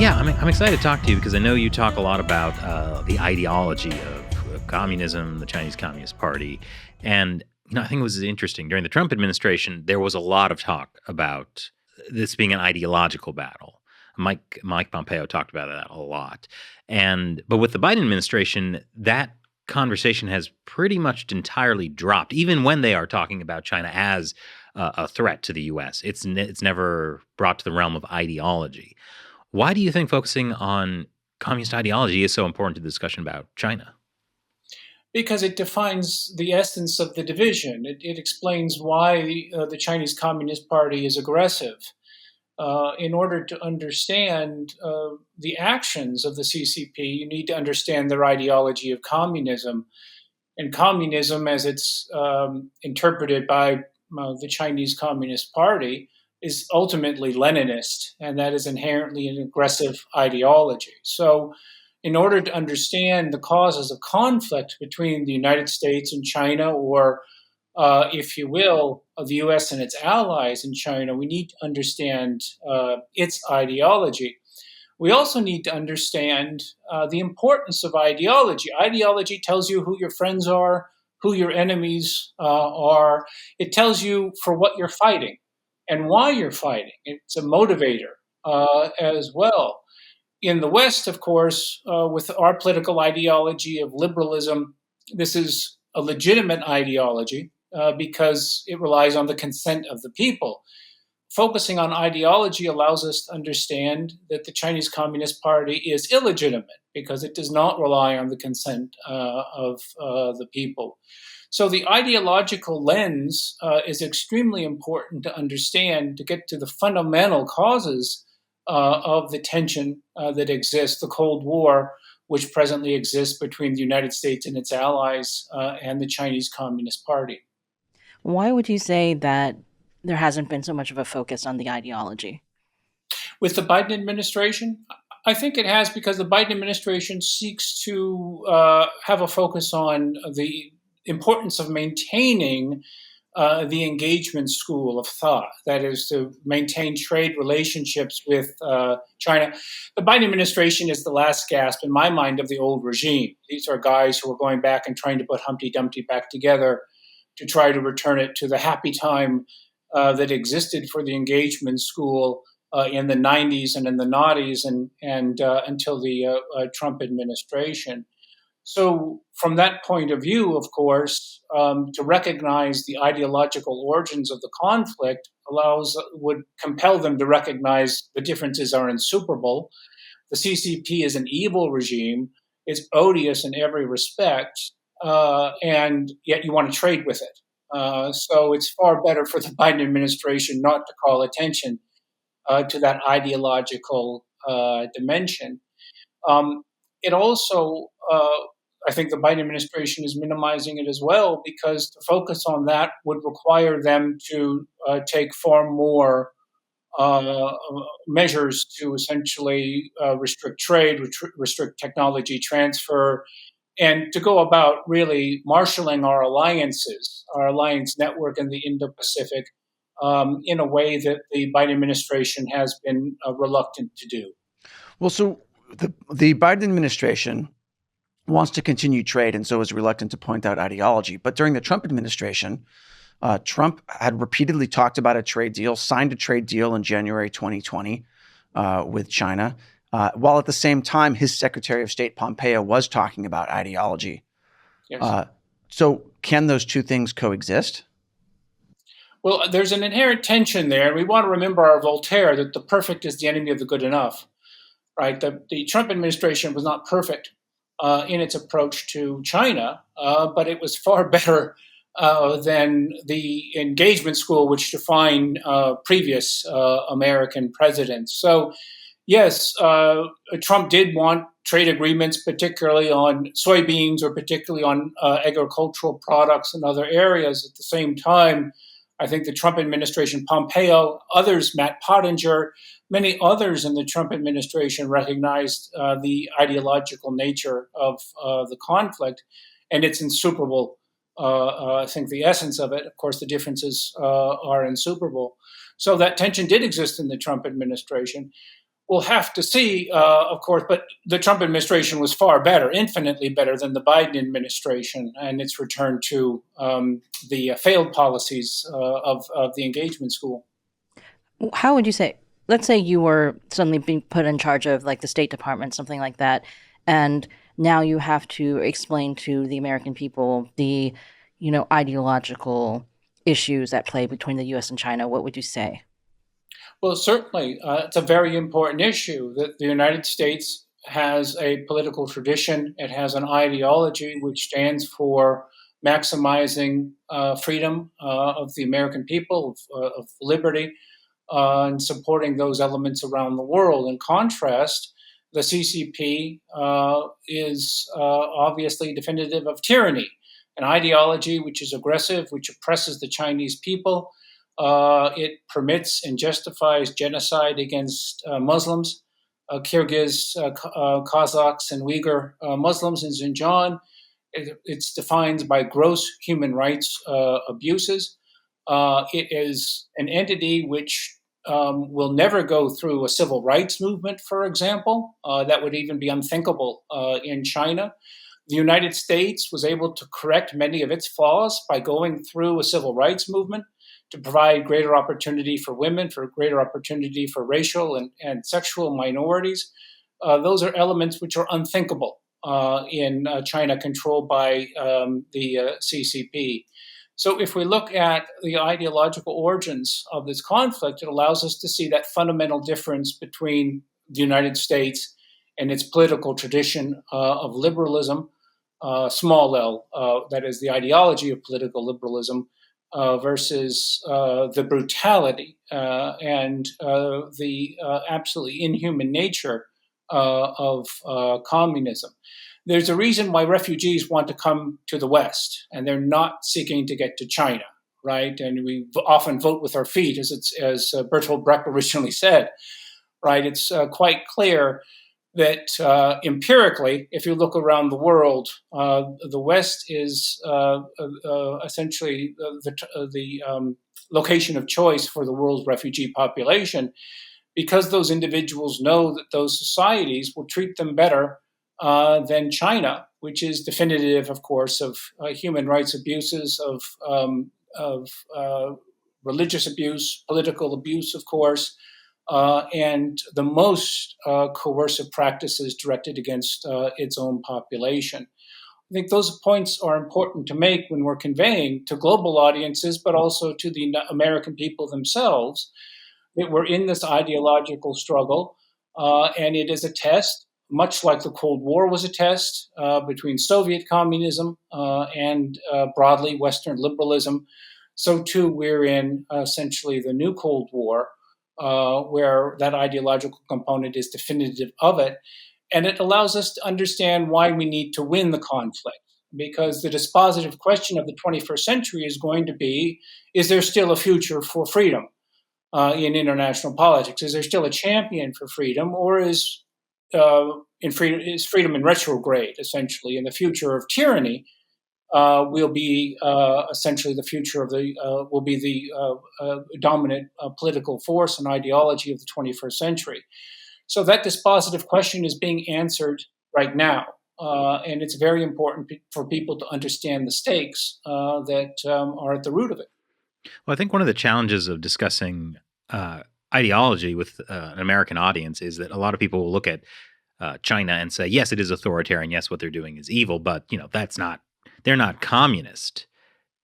Yeah, I'm excited to talk to you because I know you talk a lot about the ideology of communism, the Chinese Communist Party, and I think it was interesting during the Trump administration. There was a lot of talk about this being an ideological battle. Mike Pompeo talked about that a lot, but with the Biden administration, that conversation has pretty much entirely dropped. Even when they are talking about China as a threat to the U.S., it's never brought to the realm of ideology. Why do you think focusing on communist ideology is so important to the discussion about China? Because it defines the essence of the division. It explains why the Chinese Communist Party is aggressive. In order to understand the actions of the CCP, you need to understand their ideology of communism. And communism, as it's interpreted by the Chinese Communist Party, is ultimately Leninist, and that is inherently an aggressive ideology. So, in order to understand the causes of conflict between the United States and China, or if you will, of the US and its allies in China, we need to understand its ideology. We also need to understand the importance of ideology. Ideology tells you who your friends are, who your enemies are. It tells you for what you're fighting and why you're fighting. It's a motivator as well. In the West, of course, with our political ideology of liberalism, this is a legitimate ideology because it relies on the consent of the people. Focusing on ideology allows us to understand that the Chinese Communist Party is illegitimate because it does not rely on the consent of the people. So the ideological lens is extremely important to understand to get to the fundamental causes of the tension that exists, the Cold War, which presently exists between the United States and its allies and the Chinese Communist Party. Why would you say that there hasn't been so much of a focus on the ideology? With the Biden administration, I think it has because the Biden administration seeks to have a focus on the importance of maintaining the engagement school of thought, that is, to maintain trade relationships with China. The Biden administration is the last gasp, in my mind, of the old regime. These are guys who are going back and trying to put Humpty Dumpty back together to try to return it to the happy time that existed for the engagement school in the 90s and in the noughties and until the Trump administration. So, from that point of view, of course, to recognize the ideological origins of the conflict would compel them to recognize the differences are insuperable. The CCP is an evil regime; it's odious in every respect, and yet you want to trade with it. So, it's far better for the Biden administration not to call attention to that ideological dimension. It also, I think the Biden administration is minimizing it as well because to focus on that would require them to take far more measures to essentially restrict trade, restrict technology transfer, and to go about really marshaling our alliances, our alliance network in the Indo-Pacific, in a way that the Biden administration has been reluctant to do. Well, so the Biden administration wants to continue trade and so is reluctant to point out ideology. But during the Trump administration, Trump had repeatedly talked about a trade deal, signed a trade deal in January 2020 with China, while at the same time, his Secretary of State Pompeo was talking about ideology. Yes. So can those two things coexist? Well, there's an inherent tension there. And we want to remember our Voltaire that the perfect is the enemy of the good enough, right? The Trump administration was not perfect in its approach to China, but it was far better than the engagement school, which defined previous American presidents. So, yes, Trump did want trade agreements, particularly on soybeans or particularly on agricultural products and other areas. At the same time, I think the Trump administration, Pompeo, others, Matt Pottinger, many others in the Trump administration recognized the ideological nature of the conflict and its insuperable. I think the essence of it, of course, the differences are insuperable. So that tension did exist in the Trump administration. we'll have to see, of course, but the Trump administration was far better, infinitely better than the Biden administration and its return to the failed policies of the engagement school. How would you say, let's say you were suddenly being put in charge of like the State Department, something like that, and now you have to explain to the American people the, ideological issues at play between the US and China. What would you say? Well, certainly, it's a very important issue that the United States has a political tradition. It has an ideology which stands for maximizing freedom of the American people, of liberty, and supporting those elements around the world. In contrast, the CCP is obviously definitive of tyranny, an ideology which is aggressive, which oppresses the Chinese people. It permits and justifies genocide against Muslims, Kyrgyz, Kazakhs, and Uyghur Muslims in Xinjiang. It's defined by gross human rights abuses. It is an entity which will never go through a civil rights movement, for example. That would even be unthinkable in China. The United States was able to correct many of its flaws by going through a civil rights movement to provide greater opportunity for women, for greater opportunity for racial and sexual minorities. Those are elements which are unthinkable in China controlled by the CCP. So if we look at the ideological origins of this conflict, it allows us to see that fundamental difference between the United States and its political tradition of liberalism, small l, that is the ideology of political liberalism, versus the brutality and the absolutely inhuman nature of communism. There's a reason why refugees want to come to the West, and they're not seeking to get to China, right? And we often vote with our feet, as Bertolt Brecht originally said, right? It's quite clear that empirically, if you look around the world, the West is essentially the location of choice for the world's refugee population, because those individuals know that those societies will treat them better than China, which is definitive, of course, of human rights abuses, of religious abuse, political abuse, of course, and the most coercive practices directed against its own population. I think those points are important to make when we're conveying to global audiences, but also to the American people themselves, that we're in this ideological struggle, and it is a test, much like the Cold War was a test between Soviet communism and broadly Western liberalism. So too, we're in essentially the new Cold War, where that ideological component is definitive of it. And it allows us to understand why we need to win the conflict, because the dispositive question of the 21st century is going to be, is there still a future for freedom in international politics? Is there still a champion for freedom, or is freedom in retrograde, essentially, and the future of tyranny will be essentially the future of will be the dominant political force and ideology of the 21st century. So that dispositive question is being answered right now, and it's very important for people to understand the stakes that are at the root of it. Well, I think one of the challenges of discussing ideology with an American audience is that a lot of people will look at China and say, yes, it is authoritarian. Yes, what they're doing is evil, but they're not communist.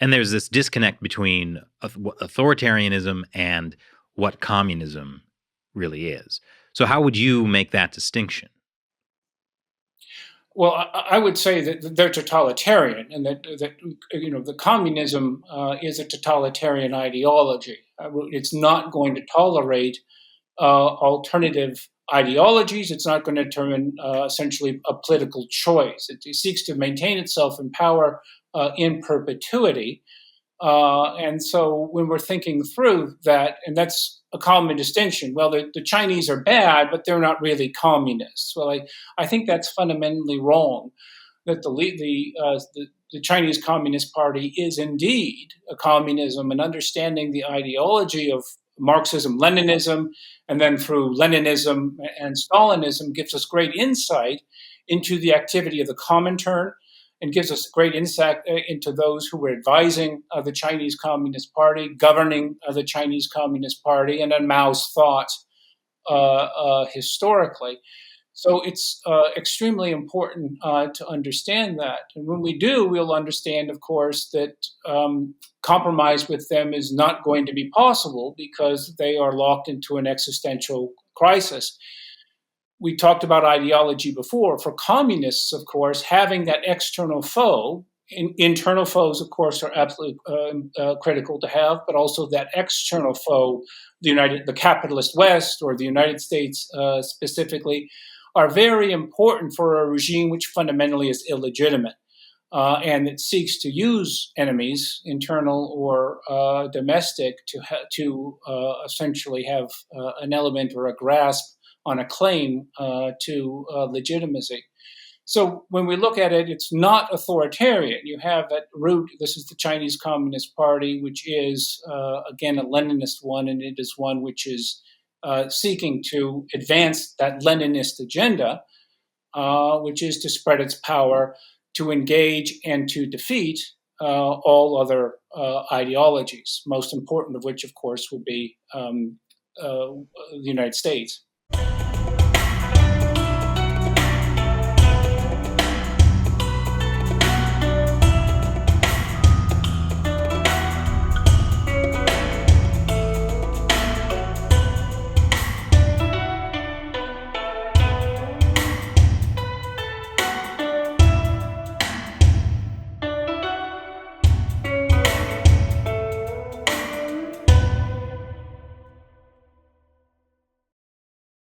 And there's this disconnect between authoritarianism and what communism really is. So how would you make that distinction? Well, I would say that they're totalitarian, and that the communism is a totalitarian ideology. It's not going to tolerate alternative ideologies. It's not going to determine essentially a political choice. It seeks to maintain itself in power in perpetuity. And so when we're thinking through that, and that's a common distinction, well, the Chinese are bad, but they're not really communists. Well, I think that's fundamentally wrong, that the Chinese Communist Party is indeed a communism, and understanding the ideology of Marxism, Leninism, and then through Leninism and Stalinism gives us great insight into the activity of the Comintern and gives us great insight into those who were advising the Chinese Communist Party, governing the Chinese Communist Party, and on Mao's thought historically. So it's extremely important to understand that. And when we do, we'll understand, of course, that compromise with them is not going to be possible because they are locked into an existential crisis. We talked about ideology before. For communists, of course, having that external foe, internal foes, of course, are absolutely critical to have, but also that external foe, the capitalist West or the United States specifically, are very important for a regime which fundamentally is illegitimate and it seeks to use enemies, internal or domestic, to essentially have an element or a grasp on a claim to legitimacy. So when we look at it, it's not authoritarian. You have at root, this is the Chinese Communist Party, which is, again, a Leninist one, and it is one which is seeking to advance that Leninist agenda, which is to spread its power, to engage and to defeat all other ideologies, most important of which, of course, would be the United States.